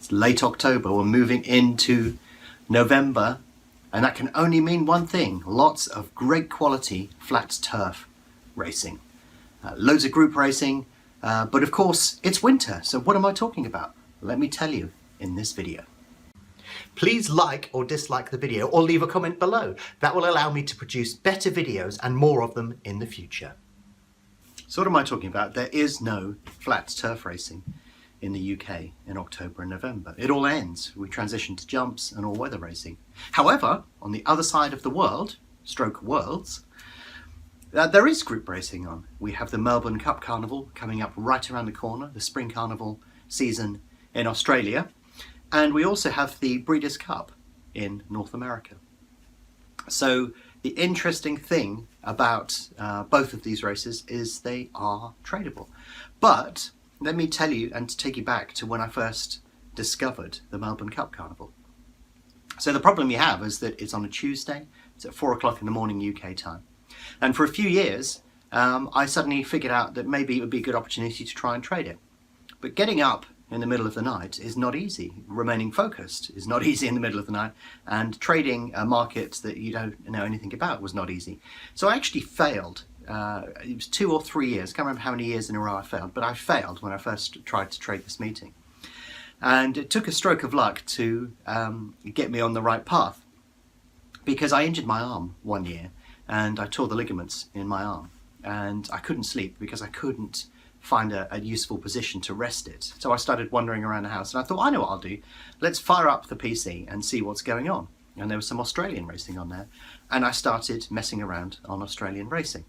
It's late October, we're moving into November, and that can only mean one thing: lots of great quality flat turf racing. Loads of group racing, but of course it's winter, so what am I talking about? Let me tell you in this video. Please like or dislike the video or leave a comment below. That will allow me to produce better videos and more of them in the future. So what am I talking about? There is no flat turf racing in the UK in October and November. It all ends. We transition to jumps and all-weather racing. However, on the other side of the world, stroke worlds, there is group racing on. We have the Melbourne Cup Carnival coming up right around the corner, the Spring Carnival season in Australia, and we also have the Breeders' Cup in North America. So the interesting thing about both of these races is they are tradable. But let me tell you and take you back to when I first discovered the Melbourne Cup Carnival. So the problem you have is that it's on a Tuesday, it's at 4 o'clock in the morning UK time. And for a few years, I suddenly figured out that maybe it would be a good opportunity to try and trade it. But getting up in the middle of the night is not easy. Remaining focused is not easy in the middle of the night, and trading a market that you don't know anything about was not easy. So I actually failed. It was 2 or 3 years, can't remember how many years in a row I failed, but I failed when I first tried to trade this meeting. And it took a stroke of luck to get me on the right path, because I injured my arm one year and I tore the ligaments in my arm, and I couldn't sleep because I couldn't find a useful position to rest it. So I started wandering around the house and I thought, I know what I'll do. Let's fire up the PC and see what's going on. And there was some Australian racing on there, and I started messing around on Australian racing.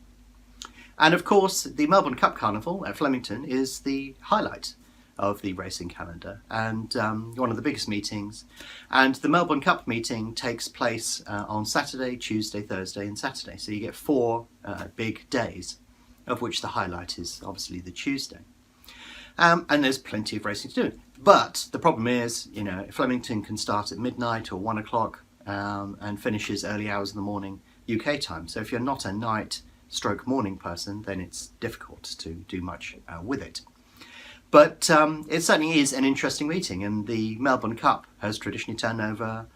And of course, the Melbourne Cup Carnival at Flemington is the highlight of the racing calendar, and one of the biggest meetings. And the Melbourne Cup meeting takes place on Saturday, Tuesday, Thursday and Saturday. So you get 4 big days, of which the highlight is obviously the Tuesday. And there's plenty of racing to do. But the problem is, you know, Flemington can start at midnight or 1 o'clock and finishes early hours in the morning UK time. So if you're not a night stroke morning person, then it's difficult to do much with it. But it certainly is an interesting meeting, and the Melbourne Cup has traditionally turned over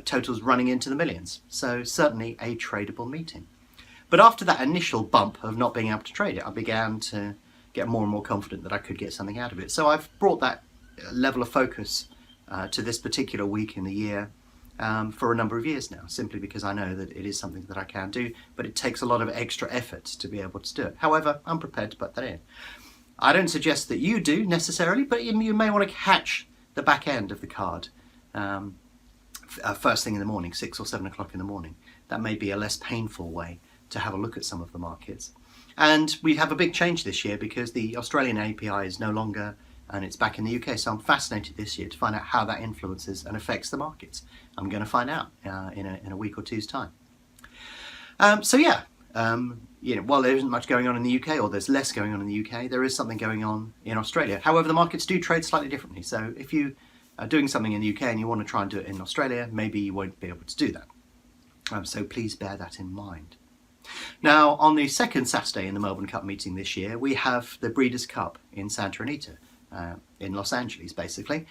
totals running into the millions. So certainly a tradable meeting. But after that initial bump of not being able to trade it, I began to get more and more confident that I could get something out of it. So I've brought that level of focus to this particular week in the year for a number of years now, simply because I know that it is something that I can do, but it takes a lot of extra effort to be able to do it. However, I'm prepared to put that in. I don't suggest that you do necessarily, but you may want to catch the back end of the card first thing in the morning, 6 or 7 o'clock in the morning. That may be a less painful way to have a look at some of the markets. And we have a big change this year because the Australian API is no longer, and it's back in the UK. So I'm fascinated this year to find out how that influences and affects the markets. I'm going to find out in a week or two's time. You know, while there isn't much going on in the UK, or there's less going on in the UK, there is something going on in Australia. However, the markets do trade slightly differently. So if you are doing something in the UK and you want to try and do it in Australia, maybe you won't be able to do that. So please bear that in mind. Now, on the second Saturday in the Melbourne Cup meeting this year, we have the Breeders' Cup in Santa Anita, in Los Angeles, basically,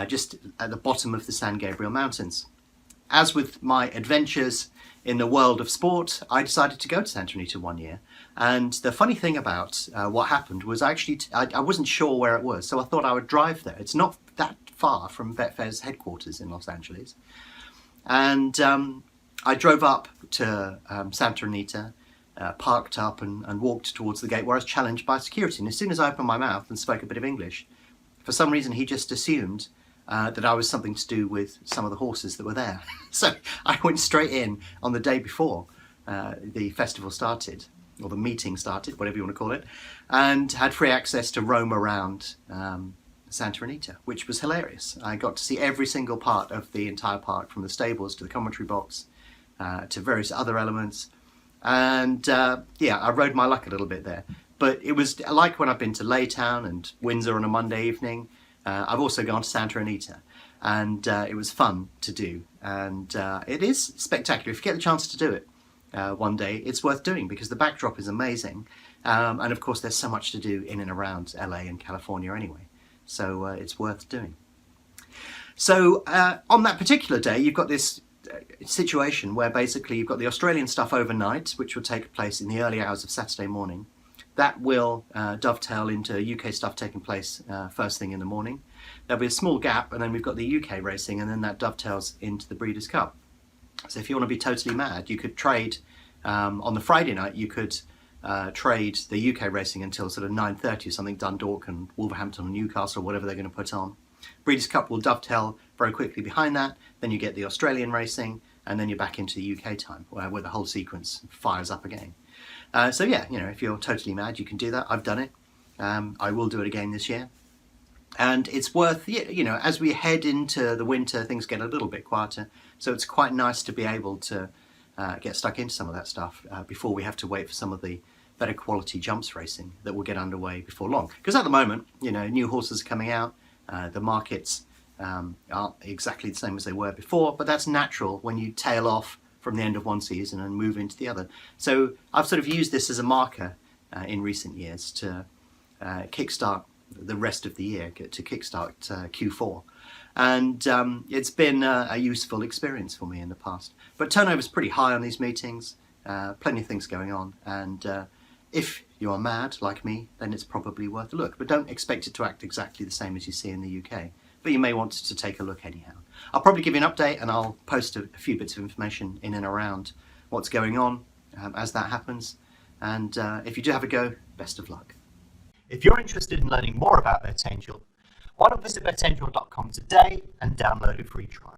just at the bottom of the San Gabriel Mountains. As with my adventures in the world of sport, I decided to go to Santa Anita one year. And the funny thing about what happened was I wasn't sure where it was, so I thought I would drive there. It's not that far from Betfair's headquarters in Los Angeles. And I drove up to Santa Anita, parked up and walked towards the gate, where I was challenged by security. And as soon as I opened my mouth and spoke a bit of English, for some reason he just assumed that I was something to do with some of the horses that were there. So I went straight in on the day before the festival started, or the meeting started, whatever you want to call it, and had free access to roam around Santa Anita, which was hilarious. I got to see every single part of the entire park, from the stables to the commentary box to various other elements. And yeah, I rode my luck a little bit there. But it was like when I've been to Laytown and Windsor on a Monday evening. I've also gone to Santa Anita, and it was fun to do. And it is spectacular. If you get the chance to do it one day, it's worth doing, because the backdrop is amazing. And of course, there's so much to do in and around LA and California anyway. So it's worth doing. So on that particular day, you've got this situation where basically you've got the Australian stuff overnight, which will take place in the early hours of Saturday morning. That will dovetail into UK stuff taking place first thing in the morning. There'll be a small gap, and then we've got the UK racing, and then that dovetails into the Breeders' Cup. So if you want to be totally mad, you could trade on the Friday night. You could trade the UK racing until sort of 9:30 or something, Dundalk and Wolverhampton or Newcastle, or whatever they're going to put on. Breeders' Cup will dovetail very quickly behind that. Then you get the Australian racing, and then you're back into the UK time, where the whole sequence fires up again. So yeah, if you're totally mad, you can do that. I've done it. I will do it again this year. And it's worth, as we head into the winter, things get a little bit quieter. So it's quite nice to be able to get stuck into some of that stuff before we have to wait for some of the better quality jumps racing that will get underway before long. Because at the moment, new horses are coming out. The markets aren't exactly the same as they were before, but that's natural when you tail off from the end of one season and move into the other. So I've sort of used this as a marker in recent years to kickstart the rest of the year, to kickstart Q4. And it's been a useful experience for me in the past. But turnover's pretty high on these meetings, plenty of things going on. And if you're mad like me, then it's probably worth a look. But don't expect it to act exactly the same as you see in the UK. But you may want to take a look anyhow. I'll probably give you an update, and I'll post a few bits of information in and around what's going on as that happens. And if you do have a go, best of luck. If you're interested in learning more about BetAngel, why not visit betangel.com today and download a free trial.